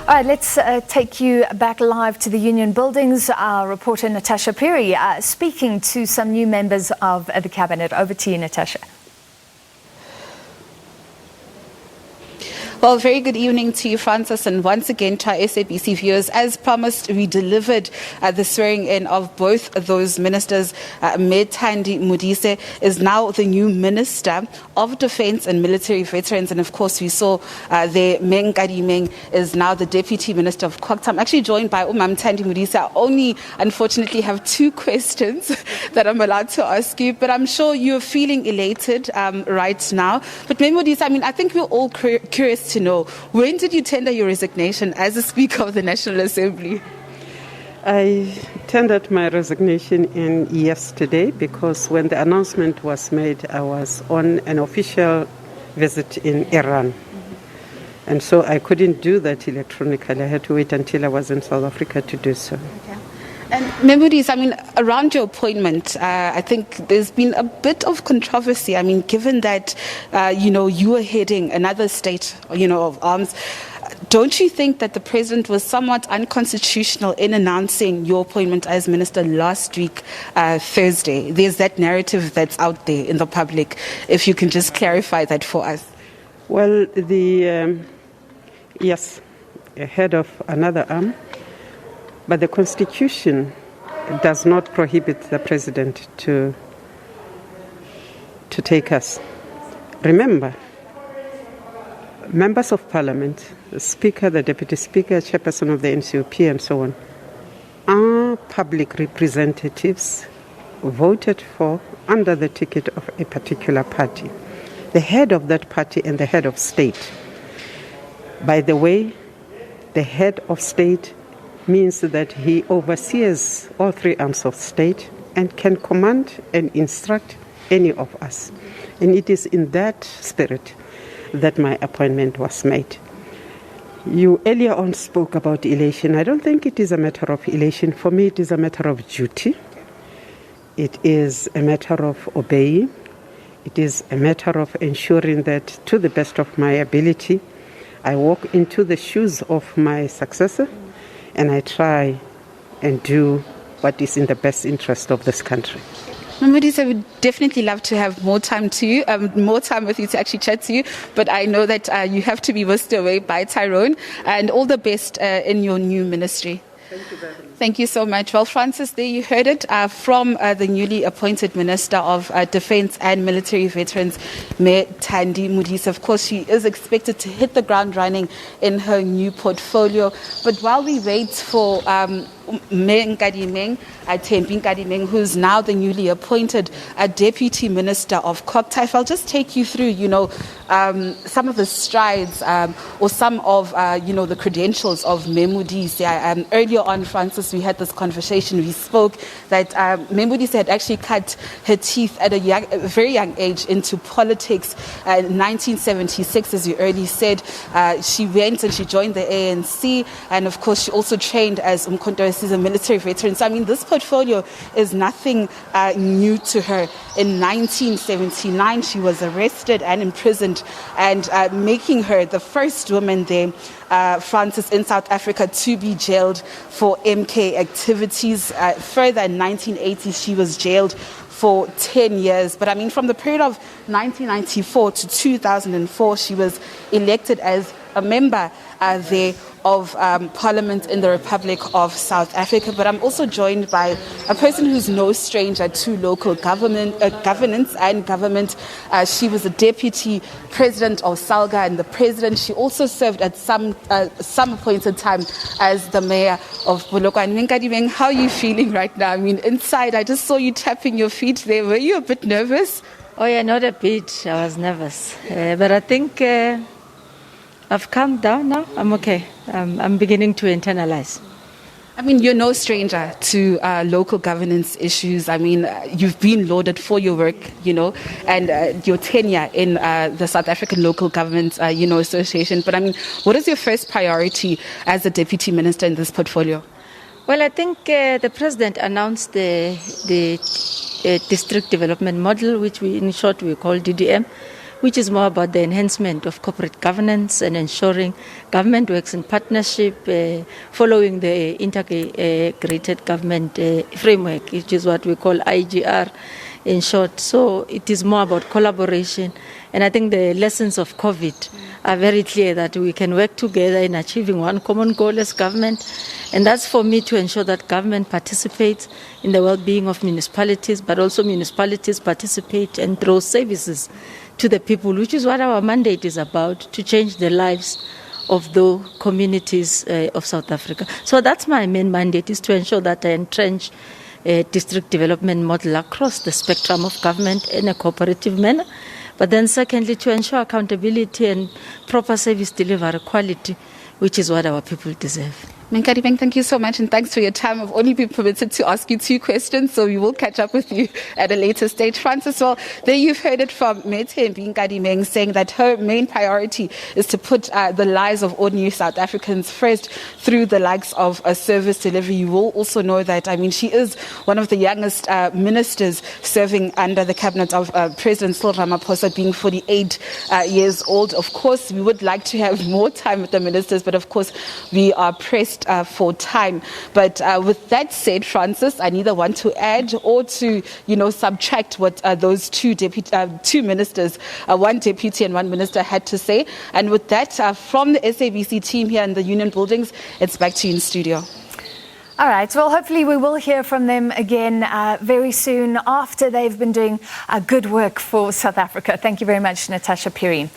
All right, let's take you back live to the Union Buildings. Our reporter Natasha Phiri speaking to some new members of the cabinet. Over to you, Natasha. Well, very good evening to you, Francis, and once again to our SABC viewers. As promised, we delivered the swearing-in of both those ministers. Thandi Modise is now the new Minister of Defence and Military Veterans, and of course we saw there Nkadimeng is now the Deputy Minister of Cogta. I'm actually joined by Thandi Modise. I only, unfortunately, have two questions that I'm allowed to ask you, but I'm sure you're feeling elated right now. But Modise, I think we're all curious to know, when did you tender your resignation as a Speaker of the National Assembly? I tendered my resignation in yesterday because when the announcement was made, I was on an official visit in Iran. And so I couldn't do that electronically. I had to wait until I was in South Africa to do so. Okay. And Modise, around your appointment, I think there's been a bit of controversy. Given that, you were heading another state, of arms, don't you think that the president was somewhat unconstitutional in announcing your appointment as minister last week, Thursday? There's that narrative that's out there in the public. If you can just clarify that for us. Well, yes, head of another arm. But the Constitution does not prohibit the President to take us. Remember, members of Parliament, the Speaker, the Deputy Speaker, Chairperson of the NCOP and so on, are public representatives voted for under the ticket of a particular party. The head of that party and the head of state. By the way, the head of state means that he oversees all three arms of state and can command and instruct any of us. And it is in that spirit that my appointment was made. You earlier on spoke about elation. I don't think it is a matter of elation. For me, it is a matter of duty. It is a matter of obeying. It is a matter of ensuring that, to the best of my ability, I walk into the shoes of my successor and I try and do what is in the best interest of this country. Modise, I would definitely love to have more time with you to actually chat to you, but I know that you have to be whisked away by Cyril, and all the best in your new ministry. Thank you very much. Thank you so much. Well, Francis, there you heard it from the newly appointed Minister of Defence and Military Veterans, Thandi Modise. Of course, she is expected to hit the ground running in her new portfolio. But while we wait for Nkadimeng, Thembisile Simelane-Nkadimeng, who's now the newly appointed Deputy Minister of Cogta, if I'll just take you through, some of the strides or some of, the credentials of Modise. Earlier on, Francis, we had this conversation. We spoke that Modise had actually cut her teeth at a very young age into politics. In 1976, as you earlier said, she went and she joined the ANC, and of course, she also trained as She's a military veteran. So, this portfolio is nothing new to her. In 1979, she was arrested and imprisoned, and making her the first woman there, Francis, in South Africa to be jailed for MK activities. Further, in 1980, she was jailed for 10 years. But from the period of 1994 to 2004, she was elected as a member there of Parliament in the Republic of South Africa. But I'm also joined by a person who's no stranger to local governance and government. She was a deputy president of Salga and the president. She also served at some appointed time as the mayor of Polokwane. Nkadimeng, how are you feeling right now? Inside, I just saw you tapping your feet there. Were you a bit nervous? Oh yeah, not a bit. I was nervous. But I think I've calmed down now. I'm okay. I'm beginning to internalize. You're no stranger to local governance issues. You've been lauded for your work, and your tenure in the South African Local Government, Association. But what is your first priority as a deputy minister in this portfolio? Well, I think the president announced the district development model, which in short we call DDM, which is more about the enhancement of corporate governance and ensuring government works in partnership, following the integrated government framework, which is what we call IGR in short. So it is more about collaboration. And I think the lessons of COVID are very clear that we can work together in achieving one common goal as government. And that's for me to ensure that government participates in the well-being of municipalities, but also municipalities participate and throw services to the people, which is what our mandate is about, to change the lives of the communities of South Africa. So that's my main mandate, is to ensure that I entrench a district development model across the spectrum of government in a cooperative manner. But then secondly, to ensure accountability and proper service delivery quality, which is what our people deserve. Nkadimeng, thank you so much, and thanks for your time. I've only been permitted to ask you 2 questions, so we will catch up with you at a later stage. Francis, well, there you've heard it from Thembisile Nkadimeng saying that her main priority is to put the lives of ordinary South Africans first through the likes of a service delivery. You will also know that, I mean, she is one of the youngest ministers serving under the cabinet of President Cyril Ramaphosa, being 48 years old. Of course, we would like to have more time with the ministers, but of course, we are pressed for time. But with that said, Francis, I neither want to add or to, subtract what those two ministers, one deputy and one minister, had to say. And with that, from the SABC team here in the Union Buildings, it's back to you in studio. All right. Well, hopefully we will hear from them again very soon after they've been doing good work for South Africa. Thank you very much, Natasha Phiri.